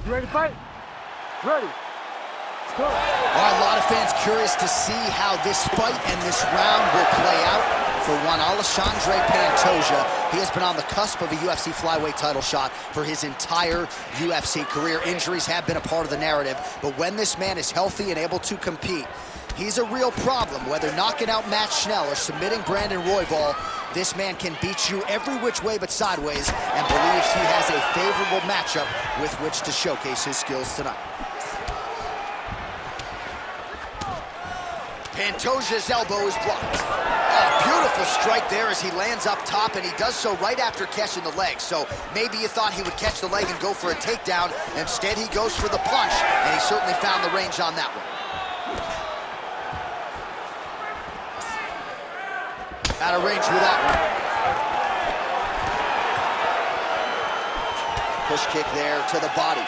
You ready to fight? Ready. Let's go. All right, a lot of fans curious to see how this fight and this round will play out. For one, Alexandre Pantoja, he has been on the cusp of a UFC flyweight title shot for his entire UFC career. Injuries have been a part of the narrative, but when this man is healthy and able to compete, he's a real problem. Whether knocking out Matt Schnell or submitting Brandon Royval, this man can beat you every which way but sideways, and believes he has a favorable matchup with which to showcase his skills tonight. Pantoja's elbow is blocked. Oh, beautiful strike there as he lands up top, and he does so right after catching the leg. So maybe you thought he would catch the leg and go for a takedown. Instead, he goes for the punch, and he certainly found the range on that one. Out of range with that one. Push kick there to the body.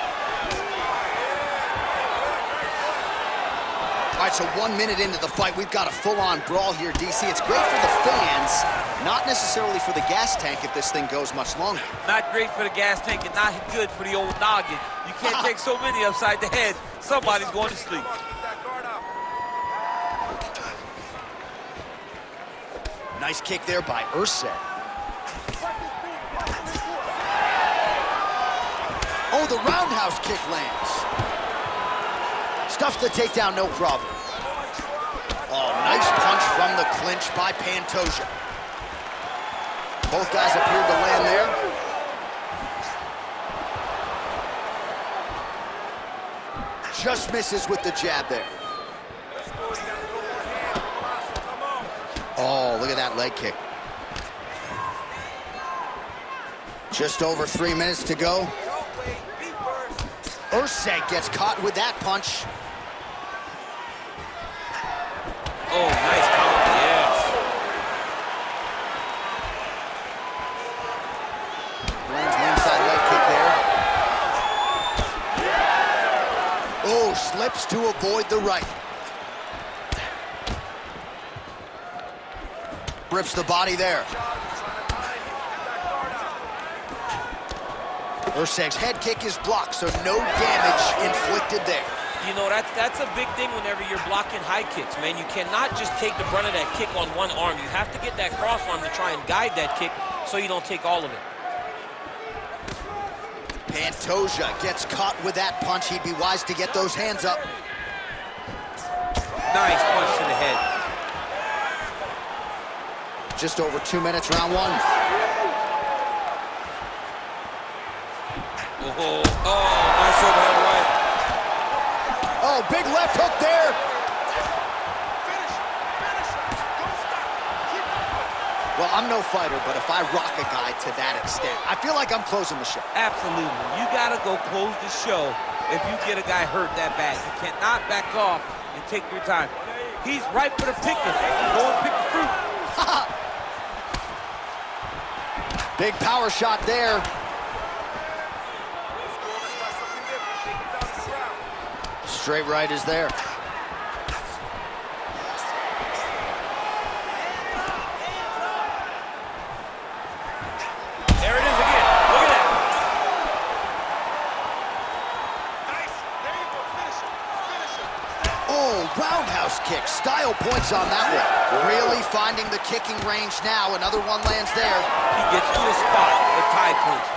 All right, so 1 minute into the fight, we've got a full-on brawl here, DC. It's great for the fans, not necessarily for the gas tank if this thing goes much longer. Not great for the gas tank and not good for the old noggin. You can't take so many upside the head. Somebody's going to sleep. Nice kick there by Erceg. Oh, the roundhouse kick lands. Stuffs the takedown, no problem. Oh, nice punch from the clinch by Pantoja. Both guys appeared to land there. Just misses with the jab there. Oh, look at that leg kick. Just over 3 minutes to go. Erceg gets caught with that punch. Oh, nice counter, yes. Lands one inside leg kick there. Oh, slips to avoid the right. Rips the body there. Erceg's head kick is blocked, so no damage inflicted there. You know, that's a big thing whenever you're blocking high kicks, man. You cannot just take the brunt of that kick on one arm. You have to get that cross arm to try and guide that kick so you don't take all of it. Pantoja gets caught with that punch. He'd be wise to get those hands up. Nice punch to the head. Just over 2 minutes, round one. Oh, nice overhead right. Oh, big left hook there. Well, I'm no fighter, but if I rock a guy to that extent, I feel like I'm closing the show. Absolutely. You got to go close the show if you get a guy hurt that bad. You cannot back off and take your time. He's ripe for the picking. Go and pick the fruit. Big power shot there. Straight right is there. There it is again. Look at that. Nice. There you go. Finish it. Finish it. Oh, roundhouse kick. Style points on that one. Really finding the kicking range now. Another one lands there. He gets to a spot, the tie clinch.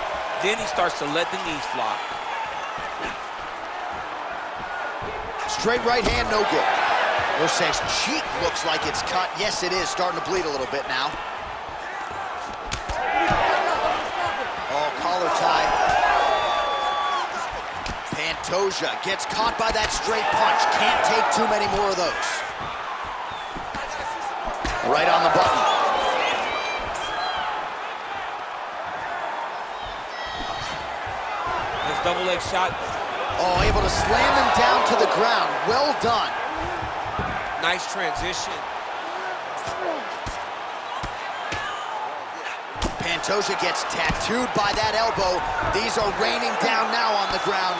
Then he starts to let the knees fly. Straight right hand, no good. Erceg's cheek looks like it's cut. Yes, it is. Starting to bleed a little bit now. Oh, collar tie. Pantoja gets caught by that straight punch. Can't take too many more of those. Right on the button. Nice double leg shot. Oh, able to slam him down to the ground. Well done. Nice transition. Pantoja gets tattooed by that elbow. These are raining down now on the ground.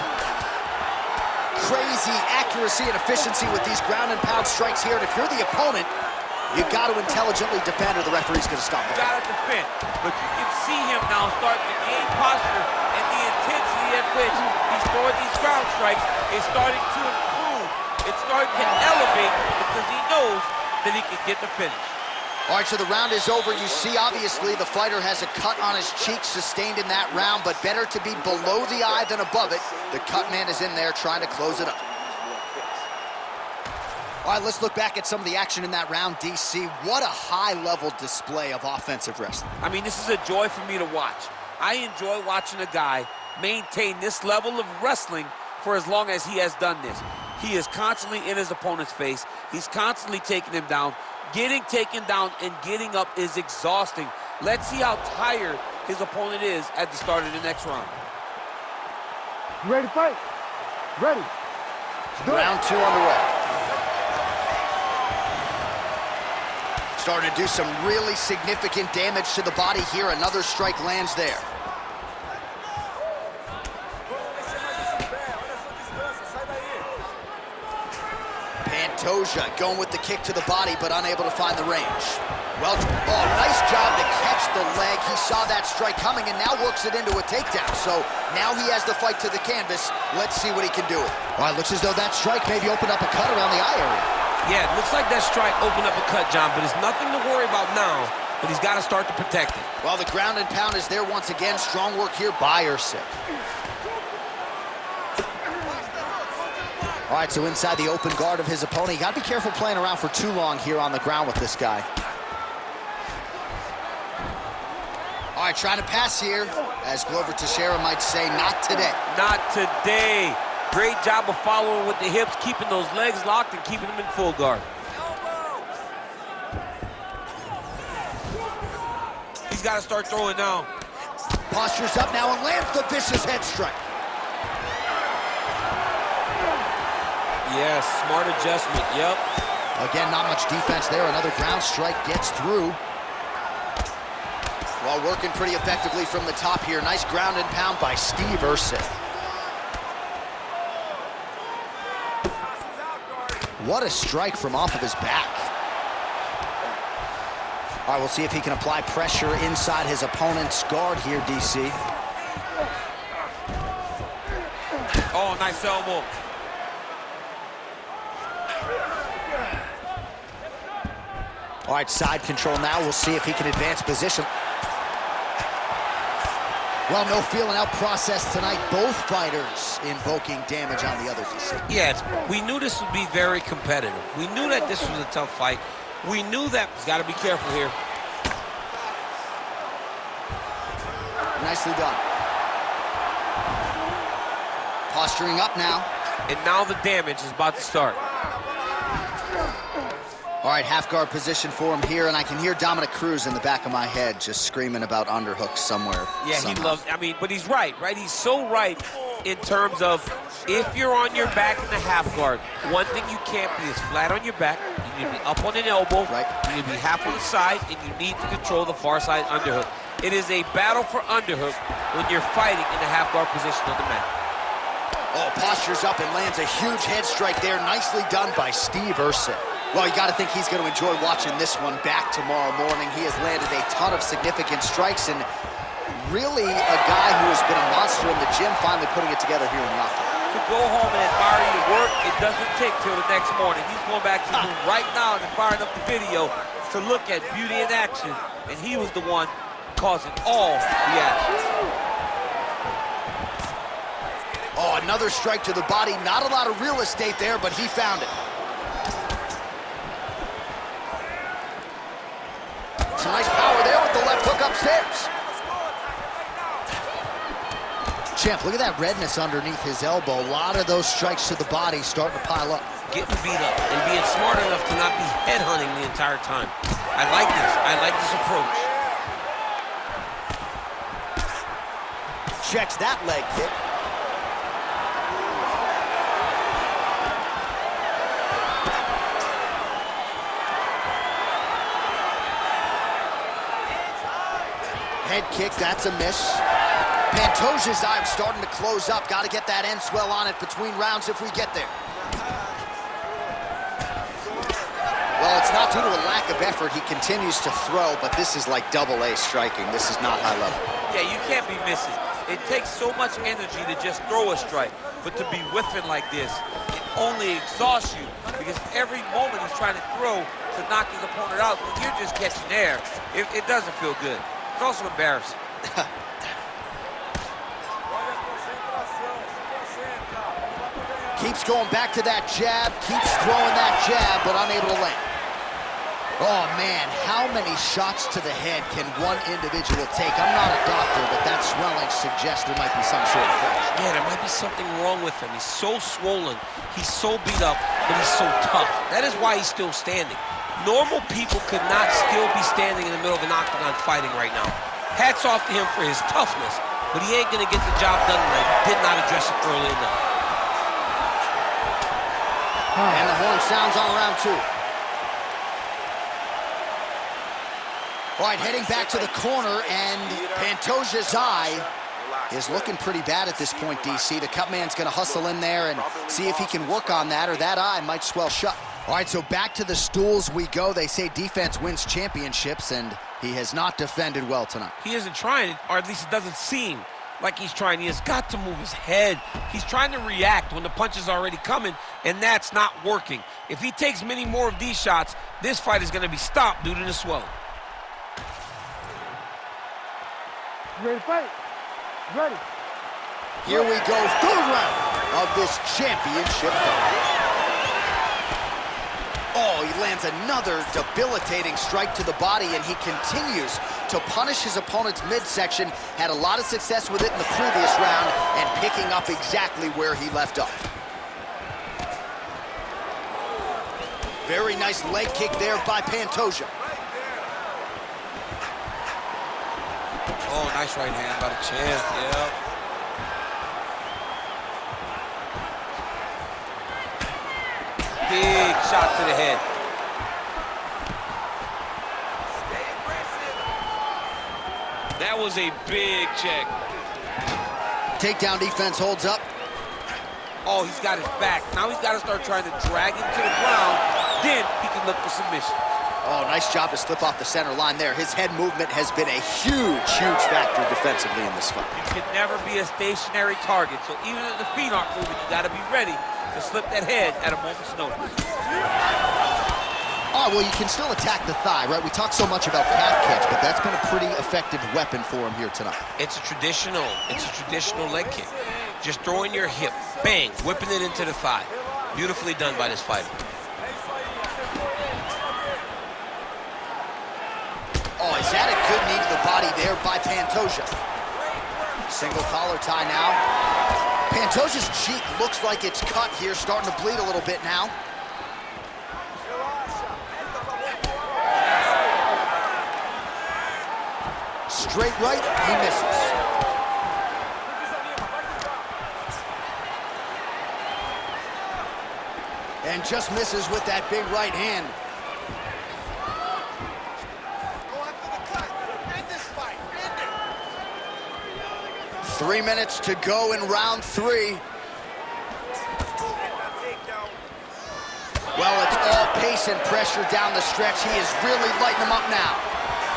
Crazy accuracy and efficiency with these ground and pound strikes here. And if you're the opponent, you've got to intelligently defend or the referee's going to stop it. You got to defend. But you can see him now starting to gain posture and the intensity at which he's throwing these ground strikes is starting to improve. It's starting to elevate because he knows that he can get the finish. All right, so the round is over. You see, obviously, the fighter has a cut on his cheek sustained in that round, but better to be below the eye than above it. The cut man is in there trying to close it up. All right, let's look back at some of the action in that round, DC. What a high-level display of offensive wrestling. I mean, this is a joy for me to watch. I enjoy watching a guy maintain this level of wrestling for as long as he has done this. He is constantly in his opponent's face. He's constantly taking him down. Getting taken down and getting up is exhausting. Let's see how tired his opponent is at the start of the next round. You ready to fight? Ready. Round 2 on the way. Starting to do some really significant damage to the body here. Another strike lands there. Pantoja going with the kick to the body, but unable to find the range. Well, nice job to catch the leg. He saw that strike coming and now works it into a takedown. So now he has the fight to the canvas. Let's see what he can do. All right, looks as though that strike maybe opened up a cut around the eye area. Yeah, it looks like that strike opened up a cut, John, but it's nothing to worry about now, but he's got to start to protect it. Well, the ground and pound is there once again. Strong work here by Erceg. All right, so inside the open guard of his opponent. You got to be careful playing around for too long here on the ground with this guy. All right, trying to pass here. As Glover Teixeira might say, not today. Not today. Great job of following with the hips, keeping those legs locked and keeping them in full guard. He's got to start throwing now. Postures up now and lands the vicious head strike. Yes, smart adjustment, yep. Again, not much defense there. Another ground strike gets through. Well, working pretty effectively from the top here. Nice ground and pound by Steve Erceg. What a strike from off of his back. All right, we'll see if he can apply pressure inside his opponent's guard here, DC. Oh, nice elbow. All right, side control now. We'll see if he can advance position. Well, no feeling out process tonight. Both fighters invoking damage on the other, DC. Yes, we knew this would be very competitive. We knew that this was a tough fight. We knew that. He's got to be careful here. Nicely done. Posturing up now. And now the damage is about to start. All right, half guard position for him here, and I can hear Dominic Cruz in the back of my head just screaming about underhooks somewhere. Yeah, somehow. he loves, I mean, but he's right? He's so right in terms of if you're on your back in the half guard, one thing you can't be is flat on your back. You need to be up on an elbow. Right. You need to be half on the side, and you need to control the far side underhook. It is a battle for underhook when you're fighting in the half guard position on the mat. Oh, postures up and lands a huge head strike there. Nicely done by Steve Erceg. Well, you got to think he's going to enjoy watching this one back tomorrow morning. He has landed a ton of significant strikes and really a guy who has been a monster in the gym, finally putting it together here in the octagon. To go home and admire your work, it doesn't take till the next morning. He's going back to the room right now and firing up the video to look at beauty in action, and he was the one causing all the action. Oh, another strike to the body. Not a lot of real estate there, but he found it. Some nice power there with the left hook upstairs. Champ, look at that redness underneath his elbow. A lot of those strikes to the body starting to pile up. Getting beat up and being smart enough to not be headhunting the entire time. I like this. I like this approach. Checks that leg kick. Head kick, that's a miss. Pantoja's eye starting to close up. Got to get that end swell on it between rounds if we get there. Well, it's not due to a lack of effort. He continues to throw, but this is like double A striking. This is not high level. Yeah, you can't be missing. It takes so much energy to just throw a strike, but to be whiffing like this, it only exhausts you because every moment he's trying to throw to knock his opponent out, when you're just catching air, it doesn't feel good. It's also embarrassing. Keeps going back to that jab, keeps throwing that jab, but unable to land. Oh, man, how many shots to the head can one individual take? I'm not a doctor, but that swelling suggests there might be some sort of fracture. Yeah, there might be something wrong with him. He's so swollen, he's so beat up, but he's so tough. That is why he's still standing. Normal people could not still be standing in the middle of an octagon fighting right now. Hats off to him for his toughness, but he ain't gonna get the job done tonight. He did not address it early enough. And the horn sounds on round 2. All right, heading back to the corner, and Pantoja's eye is looking pretty bad at this point, DC. The cut man's going to hustle in there and see if he can work on that, or that eye might swell shut. All right, so back to the stools we go. They say defense wins championships, and he has not defended well tonight. He isn't trying, or at least it doesn't seem like he's trying. He has got to move his head. He's trying to react when the punch is already coming, and that's not working. If he takes many more of these shots, this fight is going to be stopped due to the swelling. Ready to fight? Ready. Here we go, third round of this championship fight. Oh, he lands another debilitating strike to the body, and he continues to punish his opponent's midsection. Had a lot of success with it in the previous round and picking up exactly where he left off. Very nice leg kick there by Pantoja. Oh, nice right hand by the champ, yeah. Big shot to the head. That was a big check. Takedown defense holds up. Oh, he's got his back. Now he's got to start trying to drag him to the ground. Then he can look for submission. Oh, nice job to slip off the center line there. His head movement has been a huge, huge factor defensively in this fight. You can never be a stationary target, so even if the feet aren't moving, you got to be ready to slip that head at a moment's notice. Oh, well, you can still attack the thigh, right? We talk so much about calf catch, but that's been a pretty effective weapon for him here tonight. It's a traditional leg kick. Just throwing your hip, bang, whipping it into the thigh. Beautifully done by this fighter. Oh, is that a good knee to the body there by Pantoja? Single collar tie now. Pantoja's cheek looks like it's cut here, starting to bleed a little bit now. Straight right, he misses. And just misses with that big right hand. 3 minutes to go in round 3. Well, it's all pace and pressure down the stretch. He is really lighting them up now.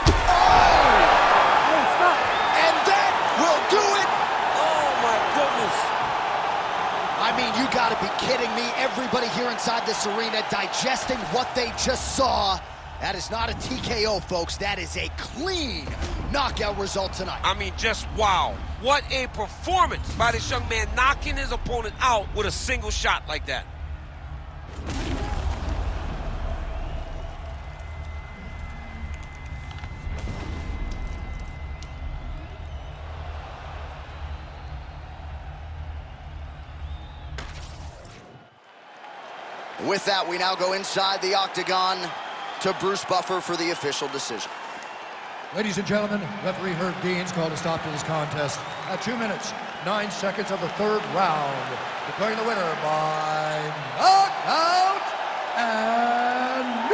Oh! And that will do it! Oh, my goodness. I mean, you gotta be kidding me. Everybody here inside this arena digesting what they just saw. That is not a TKO, folks. That is a clean knockout result tonight. I mean, just wow. What a performance by this young man, knocking his opponent out with a single shot like that. With that, we now go inside the octagon to Bruce Buffer for the official decision. Ladies and gentlemen, referee Herb Dean's called a stop to this contest at 2 minutes, 9 seconds of the third round, declaring the winner by knockout and